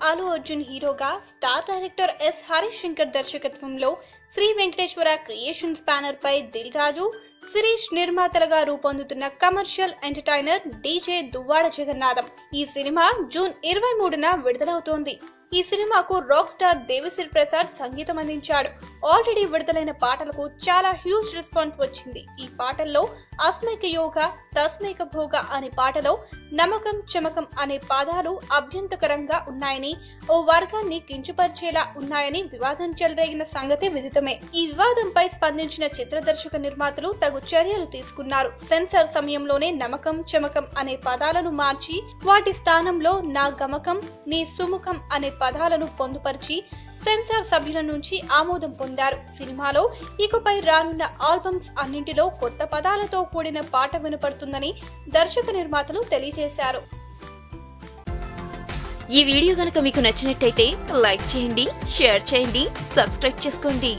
అల్లు అర్జున్ హీరోగా star director S Harish Shankar దర్శకత్వంలో Sri Venkateswara creations banner పై దిల్ రాజు, శిరీష్ నిర్మాతలుగా రూపొందుతున్న commercial entertainer DJ Duvvada Jagannadham. ఈ సినిమా జూన్ 23న విడుదలవుతోంది. ఈ సినిమాకు రాక్ స్టార్ దేవిశ్రీ ప్రసాద్ సంగీతం అందించాడు. ఆల్రెడీ విడుదలైన పాటలకు చాలా హ్యూజ్ రెస్పాన్స్ వచ్చింది. ఈ పాటల్లో అస్మైక యోగ, తస్మైక భోగ అనే పాటలో నమకం చమకం అనే పదాలు అభ్యంతకరంగా ఉన్నాయని, ఓ వర్గాన్ని కించపరిచేలా ఉన్నాయని వివాదం చెలరేగిన సంగతి విదితమే. ఈ వివాదంపై స్పందించిన చిత్ర దర్శక నిర్మాతలు తగు చర్యలు తీసుకున్నారు. సెన్సార్ సమయంలోనే నమకం చమకం అనే పదాలను మార్చి వాటి స్థానంలో నా గమకం, నీ సుముఖం అనే పదాలను పొందుపరిచి సెన్సార్ సభ్యుల నుంచి ఆమోదం పొందారు. సినిమాలో ఇకపై రానున్న ఆల్బమ్స్ అన్నింటిలో కొత్త పదాలతో కూడిన పాట వినపడుతుందని దర్శక నిర్మాతలు తెలియజేశారు. ఈ వీడియో గనుక మీకు నచ్చినట్టయితే లైక్ చేయండి, షేర్ చేయండి, సబ్స్క్రైబ్ చేసుకోండి.